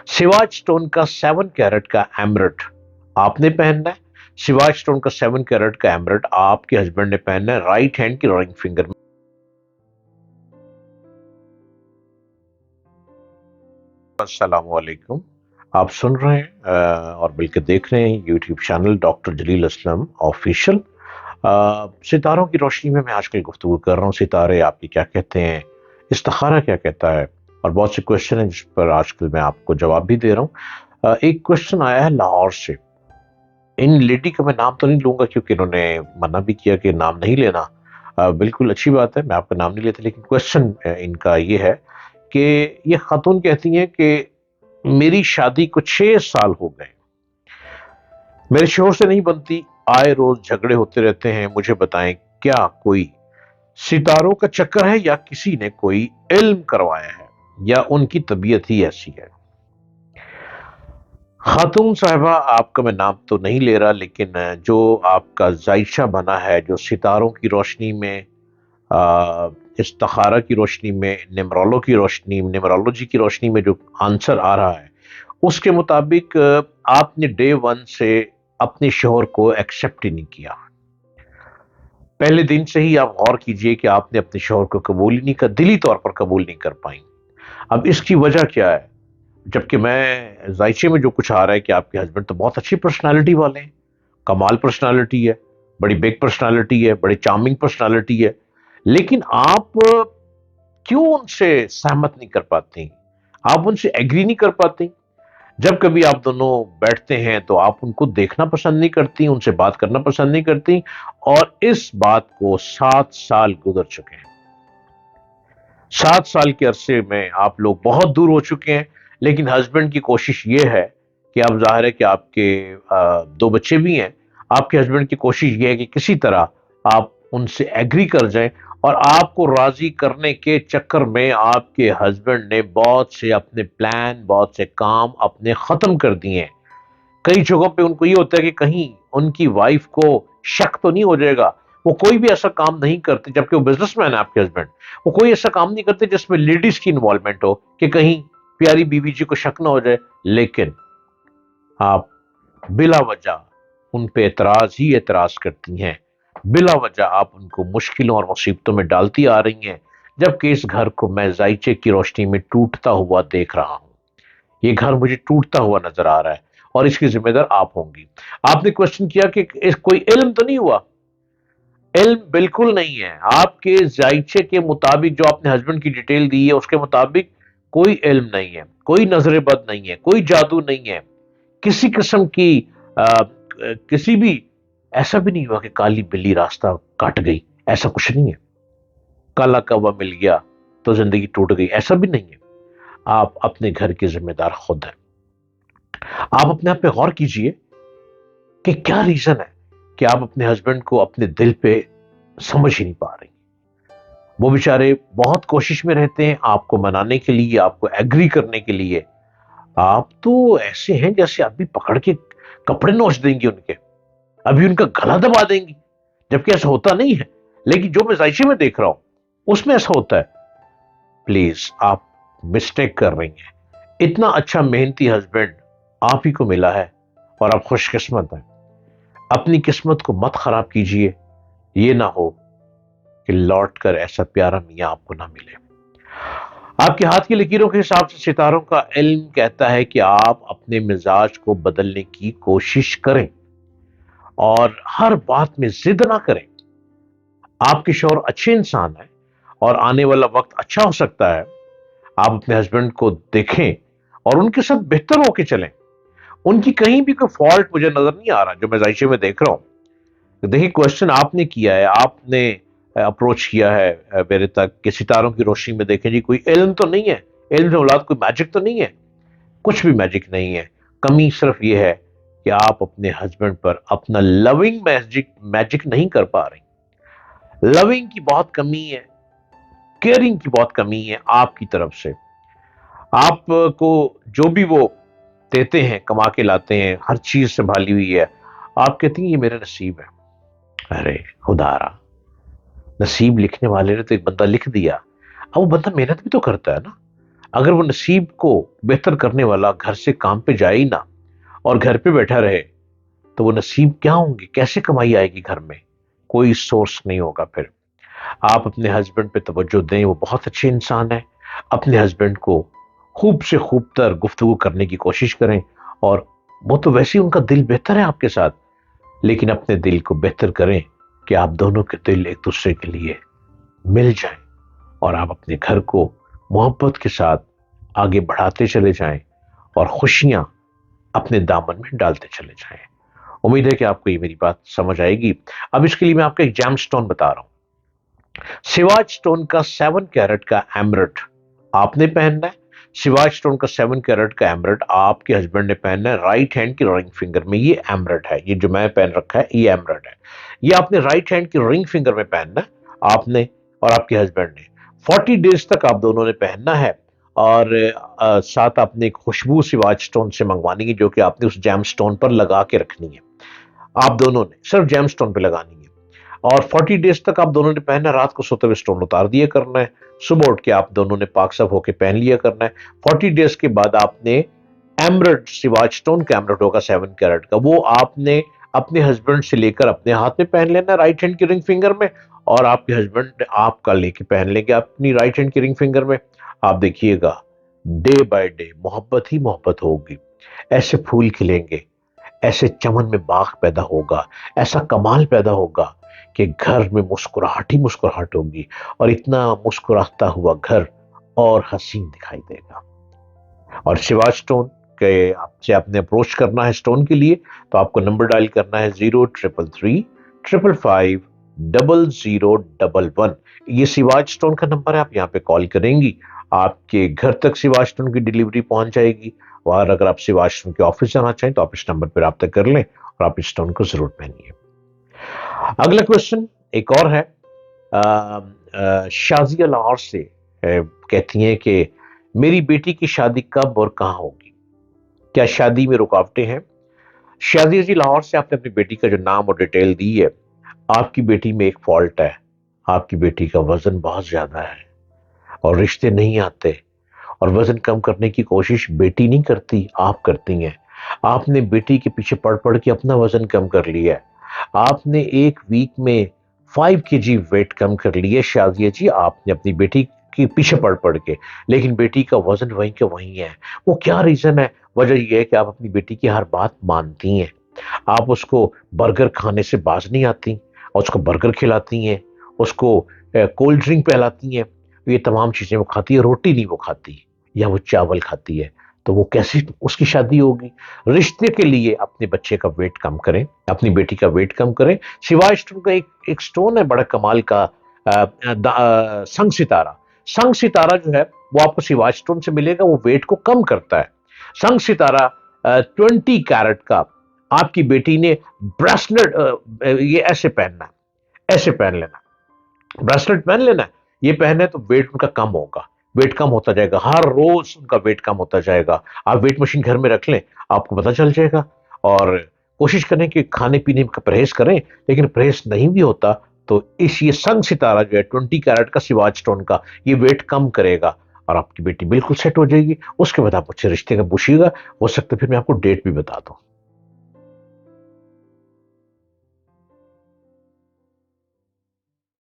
Siwach stone का 7 carat का emerald आपने पहनना है। सिवाज स्टोन का 7 कैरेट का एमरल्ड आपके हस्बैंड ने पहनना है राइट हैंड की रिंग फिंगर में। अस्सलाम वालेकुम। आप सुन रहे हैं और बल्कि देख रहे हैं यूट्यूब चैनल डॉक्टर जलील असलम ऑफिशियल। सितारों की रोशनी में मैं आजकल गुफ्तगू कर रहा हूँ। सितारे आपके क्या कहते हैं, इस्तिखारा क्या कहता है, और बहुत से क्वेश्चन हैं जिस पर आजकल मैं आपको जवाब भी दे रहा हूँ। एक क्वेश्चन आया है लाहौर से। इन लेडी का मैं नाम तो नहीं लूंगा क्योंकि इन्होंने मना भी किया कि नाम नहीं लेना। बिल्कुल अच्छी बात है, मैं आपका नाम नहीं लेता, लेकिन क्वेश्चन इनका ये है कि ये खातून कहती हैं कि मेरी शादी को 6 साल हो गए, मेरे शोहर से नहीं बनती, आए रोज झगड़े होते रहते हैं, मुझे बताएं क्या कोई सितारों का चक्कर है या किसी ने कोई इल्म करवाया है या उनकी तबीयत ही ऐसी है। खातून साहिबा, आपका मैं नाम तो नहीं ले रहा, लेकिन जो आपका जायशा बना है, जो सितारों की रोशनी में, इस्तिखारा की रोशनी में, निमरोलॉजी की रोशनी में जो आंसर आ रहा है, उसके मुताबिक आपने डे वन से अपने शोहर को एक्सेप्ट ही नहीं किया। पहले दिन से ही आप गौर कीजिए कि आपने अपने शोहर को कबूल ही नहीं कर, दिली तौर पर कबूल नहीं कर पाई। अब इसकी वजह क्या है? जबकि मैं जायचे में जो कुछ आ रहा है कि आपके हस्बैंड तो बहुत अच्छी पर्सनालिटी वाले हैं, कमाल पर्सनालिटी है, बड़ी बिग पर्सनालिटी है, बड़ी चार्मिंग पर्सनालिटी है, लेकिन आप क्यों उनसे सहमत नहीं कर पाती? आप उनसे एग्री नहीं कर पाती? जब कभी आप दोनों बैठते हैं तो आप उनको देखना पसंद नहीं करती, उनसे बात करना पसंद नहीं करती, और इस बात को 7 साल गुजर चुके हैं। 7 साल के अरसे में आप लोग बहुत दूर हो चुके हैं, लेकिन हस्बैंड की कोशिश ये है कि अब जाहिर है कि आपके 2 बच्चे भी हैं। आपके हस्बैंड की कोशिश ये है कि किसी तरह आप उनसे एग्री कर जाएं, और आपको राजी करने के चक्कर में आपके हस्बैंड ने बहुत से अपने प्लान, बहुत से काम अपने खत्म कर दिए हैं। कई जगहों पे उनको ये होता है कि कहीं उनकी वाइफ को शक तो नहीं हो जाएगा। वो कोई भी ऐसा काम नहीं करते, जबकि वो बिजनेसमैन है आपके हस्बैंड, वो कोई ऐसा काम नहीं करते जिसमें लेडीज की इन्वॉल्वमेंट हो कि कहीं प्यारी बीवी जी को शक ना हो जाए। लेकिन आप बिला वजह उन पे एतराज ही एतराज करती हैं, बिला वजह आप उनको मुश्किलों और मुसीबतों में डालती आ रही हैं, जबकि इस घर को मैं जायचे की रोशनी में टूटता हुआ देख रहा हूं। ये घर मुझे टूटता हुआ नजर आ रहा है, और इसकी जिम्मेदार आप होंगी। आपने क्वेश्चन किया कि कोई इल्म तो नहीं हुआ। इल्म बिल्कुल नहीं है। आपके जायचे के मुताबिक, जो आपने हस्बैंड की डिटेल दी है उसके मुताबिक, कोई इल्म नहीं है, कोई नजर बद नहीं है, कोई जादू नहीं है, किसी किस्म की किसी भी, ऐसा भी नहीं हुआ कि काली बिल्ली रास्ता काट गई, ऐसा कुछ नहीं है। काला कौवा मिल गया तो जिंदगी टूट गई, ऐसा भी नहीं है। आप अपने घर के जिम्मेदार खुद हैं। आप अपने आप पे गौर कीजिए कि क्या रीजन है कि आप अपने हस्बैंड को अपने दिल पे समझ ही नहीं पा रही। वो बेचारे बहुत कोशिश में रहते हैं आपको मनाने के लिए, आपको एग्री करने के लिए। आप तो ऐसे हैं जैसे अभी पकड़ के कपड़े नोच देंगी उनके, अभी उनका गला दबा देंगी, जबकि ऐसा होता नहीं है। लेकिन जो मैं जायचे में देख रहा हूं उसमें ऐसा होता है। प्लीज, आप मिस्टेक कर रही हैं। इतना अच्छा मेहनती हस्बैंड आप ही को मिला है, और आप खुशकिस्मत हैं। अपनी किस्मत को मत खराब कीजिए, ये ना हो कि लौट कर ऐसा प्यारा मियां आपको ना मिले। आपके हाथ की लकीरों के हिसाब से सितारों का इल्म कहता है कि आप अपने मिजाज को बदलने की कोशिश करें और हर बात में जिद ना करें। आपके शौहर अच्छे इंसान हैं और आने वाला वक्त अच्छा हो सकता है। आप अपने हस्बैंड को देखें और उनके साथ बेहतर होके चलें। उनकी कहीं भी कोई फॉल्ट मुझे नजर नहीं आ रहा जो मैं जायशे में देख रहा हूं। देखिए, क्वेश्चन आपने किया है, आपने अप्रोच किया है मेरे तक कि सितारों की रोशनी में देखें जी, कोई इल्म तो नहीं है, इल्म से औलाद कोई मैजिक तो नहीं है। कुछ भी मैजिक नहीं है। कमी सिर्फ ये है कि आप अपने हस्बैंड पर अपना लविंग मैजिक मैजिक नहीं कर पा रही। लविंग की बहुत कमी है, केयरिंग की बहुत कमी है आपकी तरफ से। आपको जो भी वो देते हैं, कमा के लाते हैं, हर चीज संभाली हुई है, आप कहती हैं ये मेरा नसीब है। अरे खुदारा, नसीब लिखने वाले ने तो एक बंदा लिख दिया, अब वो बंदा मेहनत भी तो करता है ना। اگر وہ نصیب کو بہتر کرنے والا گھر سے کام پہ جائے ہی نہ اور گھر پہ بیٹھا رہے تو وہ نصیب کیا ہوں گے؟ کیسے کمائی آئے گی گھر میں؟ کوئی سورس نہیں ہوگا پھر۔ آپ اپنے ہسبینڈ پہ توجہ دیں، وہ بہت اچھے انسان ہے، اپنے ہسبینڈ کو خوب سے خوب تر گفتگو کرنے کی کوشش کریں، اور وہ تو ویسے ہی ان کا دل بہتر ہے آپ کے ساتھ، لیکن اپنے دل کو بہتر کریں کہ آپ دونوں کے دل ایک دوسرے کے لیے مل جائیں، اور آپ اپنے گھر کو محبت کے ساتھ آگے بڑھاتے چلے جائیں اور خوشیاں اپنے دامن میں ڈالتے چلے جائیں۔ امید ہے کہ آپ کو یہ میری بات سمجھ آئے گی۔ اب اس کے لیے میں آپ کو ایک جیم سٹون بتا رہا ہوں۔ سواج سٹون کا 7 کیرٹ کا ایمرٹ آپ نے پہننا ہے۔ سواج سٹون کا 7 کیرٹ کا ایمرٹ آپ کے ہسبینڈ نے پہننا ہے رائٹ ہینڈ کی رنگ فنگر میں۔ یہ ایمرٹ ہے، یہ جو میں پہن رکھا ہے یہ ایمرٹ ہے، یہ آپ نے رائٹ ہینڈ کی رنگ فنگر میں پہننا ہے، آپ نے اور آپ کے ہسبینڈ نے 40 ڈیز تک آپ دونوں نے پہننا ہے، اور ساتھ آپ نے ایک خوشبو سواج سٹون سے منگوانی ہے جو کہ آپ نے اس جیم سٹون پر لگا کے رکھنی ہے، آپ دونوں نے صرف جیم سٹون پہ لگانی ہے، اور 40 ڈیز تک آپ دونوں نے پہننا ہے۔ رات کو سوتے ہوئے سٹون اتار دیا کرنا ہے، صبح اٹھ کے آپ دونوں نے پاک صاف ہو کے پہن لیا کرنا ہے۔ 40 ڈیز کے بعد آپ نے ایمرٹ سواج سٹون کا ایمرٹ ہوگا 7 کیرٹ کا، وہ آپ نے اپنے ہسبینڈ سے لے کر اپنے ہاتھ میں پہن لینا ہے رائٹ ہینڈ کی رنگ فنگر میں، اور آپ کے ہسبینڈ آپ کا لے کے پہن لیں گے اپنی رائٹ ہینڈ کی رنگ فنگر میں۔ آپ دیکھیے گا ڈے بائی ڈے محبت ہی محبت ہوگی، ایسے پھول کھلیں گے، ایسے چمن میں باغ پیدا ہوگا، ایسا کمال پیدا ہوگا کہ گھر میں مسکراہٹ ہی مسکراہٹ ہوگی، اور اتنا مسکراتا ہوا گھر اور حسین دکھائی دے گا۔ اور سواج سٹون کے آپ سے آپ نے اپروچ کرنا ہے سٹون کے لیے تو آپ کو نمبر ڈائل کرنا ہے 0333550011۔ یہ سواج سٹون کا نمبر ہے، آپ یہاں پہ کال کریں گی، آپ کے گھر تک سواج سٹون کی ڈیلیوری پہنچ جائے گی، اور اگر آپ سواج سٹون کے آفس جانا چاہیں تو آپ اس نمبر پہ رابطہ کر لیں اور آپ اس سٹون کو ضرور پہنیے۔ اگلا کوشچن ایک اور ہے، شازیہ لاہور سے کہتی ہیں کہ میری بیٹی کی شادی کب اور کہاں ہوگی؟ کیا شادی میں رکاوٹیں ہیں؟ شازیہ جی لاہور سے آپ نے اپنی بیٹی کا جو نام اور ڈیٹیل دی ہے، آپ کی بیٹی میں ایک فالٹ ہے، آپ کی بیٹی کا وزن بہت زیادہ ہے اور رشتے نہیں آتے، اور وزن کم کرنے کی کوشش بیٹی نہیں کرتی، آپ کرتی ہیں۔ آپ نے بیٹی کے پیچھے پڑ پڑ کے اپنا وزن کم کر لیا ہے، آپ نے ایک ویک میں 5 kg ویٹ کم کر لیے شازیہ جی، آپ نے اپنی بیٹی کے پیچھے پڑ پڑ کے، لیکن بیٹی کا وزن وہیں کا وہیں ہے۔ وہ کیا ریزن ہے؟ وجہ یہ ہے کہ آپ اپنی بیٹی کی ہر بات مانتی ہیں، آپ اس کو برگر کھانے سے باز نہیں آتی، اور اس کو برگر کھلاتی ہیں، اس کو کولڈ ڈرنک پہلاتی ہیں، یہ تمام چیزیں وہ کھاتی ہے، روٹی نہیں وہ کھاتی، یا وہ چاول کھاتی ہے، تو وہ کیسے اس کی شادی ہوگی؟ رشتے کے لیے اپنے بچے کا ویٹ کم کریں، اپنی بیٹی کا ویٹ کم کریں۔ سوائے اسٹون کا ایک اسٹون ہے بڑا کمال کا، سنگ ستارہ۔ سنگ ستارہ جو ہے وہ آپ کو سواج اسٹون سے ملے گا، وہ ویٹ کو کم کرتا ہے۔ سنگ ستارہ 20 کیرٹ کا آپ کی بیٹی نے بریسلٹ، یہ ایسے پہننا ہے، ایسے پہن لینا، بریسلٹ پہن لینا ہے، یہ پہنے تو ویٹ ان کا کم ہوگا، ویٹ کم ہوتا جائے گا، ہر روز ان کا ویٹ کم ہوتا جائے گا۔ آپ ویٹ مشین گھر میں رکھ لیں، آپ کو پتہ چل جائے گا، اور کوشش کریں کہ کھانے پینے کا پرہیز کریں، لیکن پرہیز نہیں بھی ہوتا تو یہ سنگ ستارہ جو ہے 20 کیرٹ کا سواج اسٹون کا، یہ ویٹ کم کرے گا، اور آپ کی بیٹی بالکل سیٹ ہو جائے گی۔ اس کے بعد آپ مجھ سے رشتے کا پوچھیے گا، ہو سکتا ہے پھر میں آپ کو ڈیٹ بھی بتا دوں۔